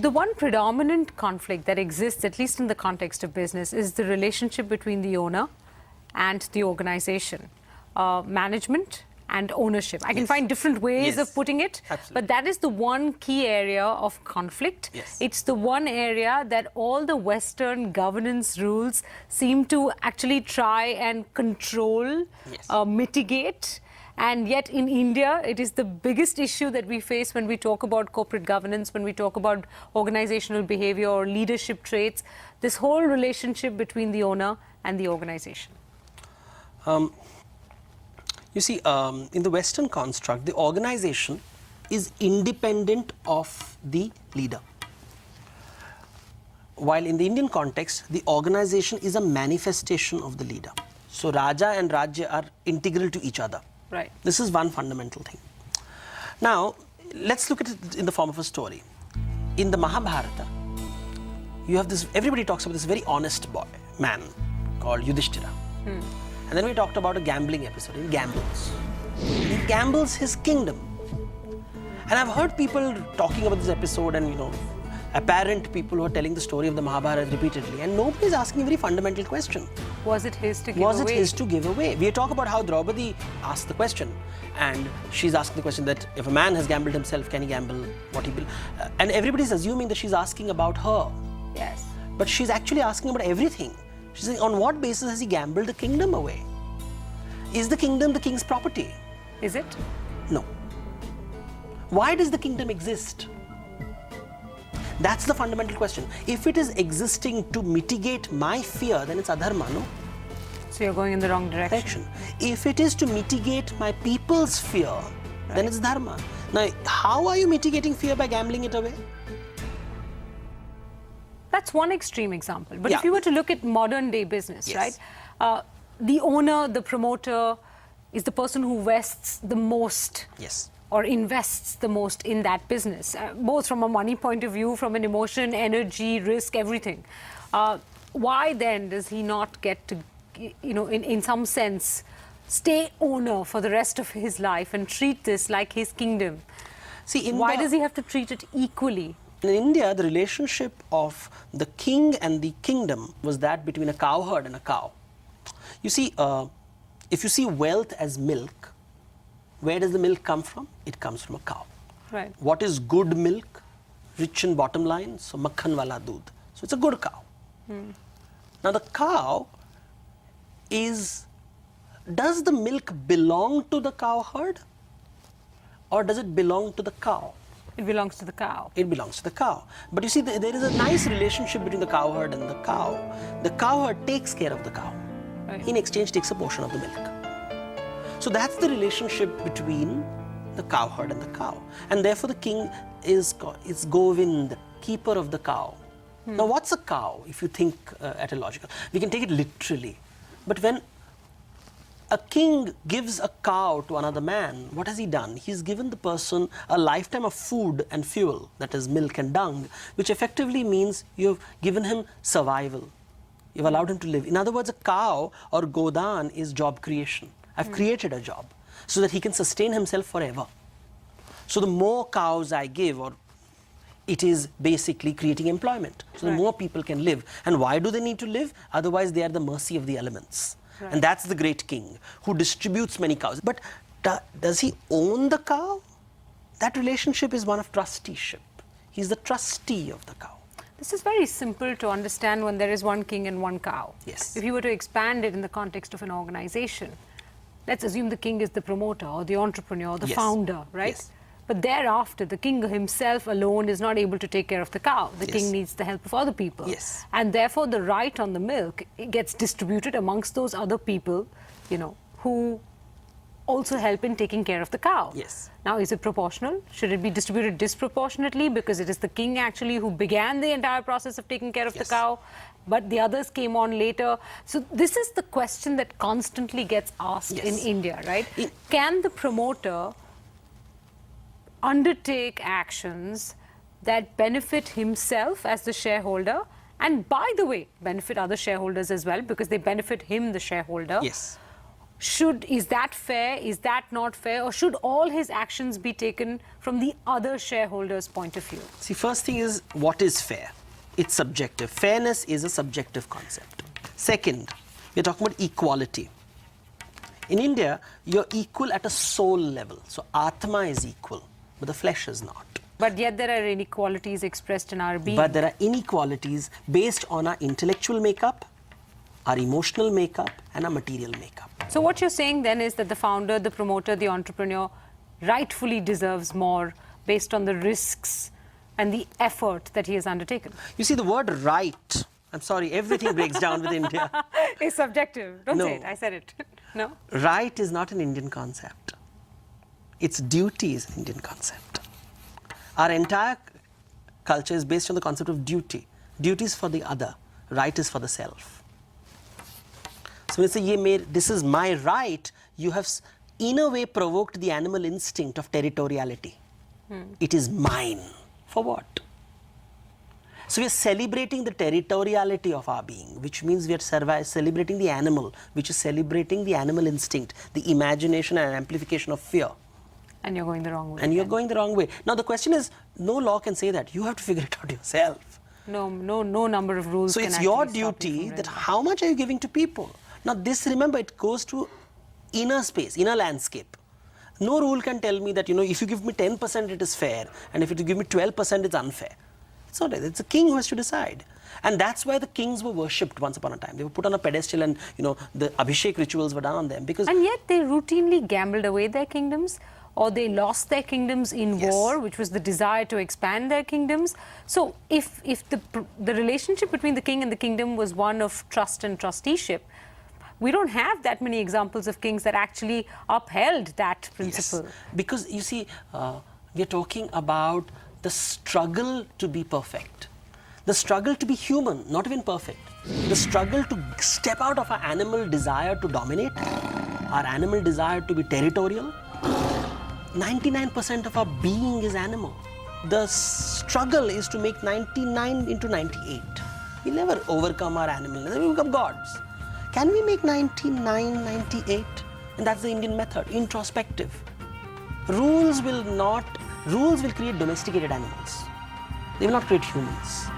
The one predominant conflict that exists, at least in the context of business, is the relationship between the owner and the organization, management and ownership. I can find different ways of putting it, but that is the one key area of conflict. It's the one area that all the Western governance rules seem to actually try and control, mitigate. And yet in India, it is the biggest issue that we face when we talk about corporate governance, when we talk about organizational behavior or leadership traits, this whole relationship between the owner and the organization. You see, in the Western construct, the organization is independent of the leader. While in the Indian context, the organization is a manifestation of the leader. So Raja and Rajya are integral to each other. Right. This is one fundamental thing. Now, let's look at it in the form of a story. In the Mahabharata, you have this, everybody talks about this very honest man called Yudhishthira. And then we talked about a gambling episode. He gambles. He gambles his kingdom. And I've heard people talking about this episode and, apparent people who are telling the story of the Mahabharata repeatedly, and nobody is asking a very fundamental question. Was it his to give away? Was it his to give away? We talk about how Draupadi asked the question, and she's asking the question that if a man has gambled himself, can he gamble what he will? And everybody's assuming that she's asking about her. Yes. But she's actually asking about everything. She's saying, on what basis has he gambled the kingdom away? Is the kingdom the king's property? Is it? No. Why does the kingdom exist? That's the fundamental question. If it is existing to mitigate my fear, then it's adharma, no? So you're going in the wrong direction. If it is to mitigate my people's fear, then it's dharma. Now, how are you mitigating fear by gambling it away? That's one extreme example. But if you were to look at modern day business, right? The owner, the promoter, is the person who vests the most. Or invests the most in that business, both from a money point of view, from an emotion, energy, risk, everything. Why then does he not get to, in some sense, stay owner for the rest of his life and treat this like his kingdom? See, why does he have to treat it equally? In India, the relationship of the king and the kingdom was that between a cowherd and a cow. You see, if you see wealth as milk, where does the milk come from? It comes from a cow. Right. What is good milk? Rich in bottom line, so makhan wala doodh. So it's a good cow. Now the cow is, does the milk belong to the cow herd? Or does it belong to the cow? It belongs to the cow. It belongs to the cow. But you see, there is a nice relationship between the cow herd and the cow. The cow herd takes care of the cow. Right. In exchange, takes a portion of the milk. So that's the relationship between the cowherd and the cow. And therefore the king is Govind, the keeper of the cow. Now what's a cow, if you think etymological? We can take it literally. But when a king gives a cow to another man, what has he done? He's given the person a lifetime of food and fuel, that is milk and dung, which effectively means you've given him survival. You've allowed him to live. In other words, a cow or godan is job creation. I've created a job so that he can sustain himself forever. So the more cows I give, or it is basically creating employment. So the more people can live. And why do they need to live? Otherwise, they are the mercy of the elements. And that's the great king who distributes many cows. But does he own the cow? That relationship is one of trusteeship. He's the trustee of the cow. This is very simple to understand when there is one king and one cow. Yes. If you were to expand it in the context of an organization, let's assume the king is the promoter or the entrepreneur or the founder, right? Yes. But thereafter, the king himself alone is not able to take care of the cow. The king needs the help of other people. Yes. And therefore, the right on the milk gets distributed amongst those other people, who also help in taking care of the cow. Yes. Now, is it proportional? Should it be distributed disproportionately because it is the king actually who began the entire process of taking care of the cow, but the others came on later? So this is the question that constantly gets asked in India, right? Can the promoter undertake actions that benefit himself as the shareholder, and by the way, benefit other shareholders as well, because they benefit him, the shareholder? Yes. Is that fair? Is that not fair? Or should all his actions be taken from the other shareholder's point of view? See, first thing is, what is fair? It's subjective. Fairness is a subjective concept. Second, we're talking about equality. In India, you're equal at a soul level. So Atma is equal, but the flesh is not. But yet there are inequalities expressed in our being. But there are inequalities based on our intellectual makeup, our emotional makeup, and our material makeup. So what you're saying then is that the founder, the promoter, the entrepreneur rightfully deserves more based on the risks and the effort that he has undertaken. You see, the word right, I'm sorry, everything breaks down with India. It's subjective. Don't No. say it. I said it. No? Right is not an Indian concept. Its duty is an Indian concept. Our entire culture is based on the concept of duty. Duty is for the other. Right is for the self. So when you say, this is my right, you have in a way provoked the animal instinct of territoriality. It is mine. For what? So we are celebrating the territoriality of our being, which means we are celebrating the animal, which is celebrating the animal instinct, the imagination and amplification of fear. And you're going the wrong way. And you're going the wrong way. Now the question is, no law can say that. You have to figure it out yourself. No number of rules So can it's your actually stop you duty from that doing how much are you giving to people? Now this, remember, it goes to inner space, inner landscape. No rule can tell me that, if you give me 10%, it is fair, and if you give me 12%, it's unfair. It's not. It's the king who has to decide. And that's why the kings were worshipped once upon a time. They were put on a pedestal, and, the Abhishek rituals were done on them. Because And yet they routinely gambled away their kingdoms, or they lost their kingdoms in Yes. war, which was the desire to expand their kingdoms. So if the relationship between the king and the kingdom was one of trust and trusteeship, we don't have that many examples of kings that actually upheld that principle. Yes. Because, you see, we're talking about the struggle to be perfect. The struggle to be human, not even perfect. The struggle to step out of our animal desire to dominate, our animal desire to be territorial. 99% of our being is animal. The struggle is to make 99 into 98. We'll never overcome our animal. We become gods. Can we make 99, 98? And that's the Indian method, introspective. Rules will create domesticated animals. They will not create humans.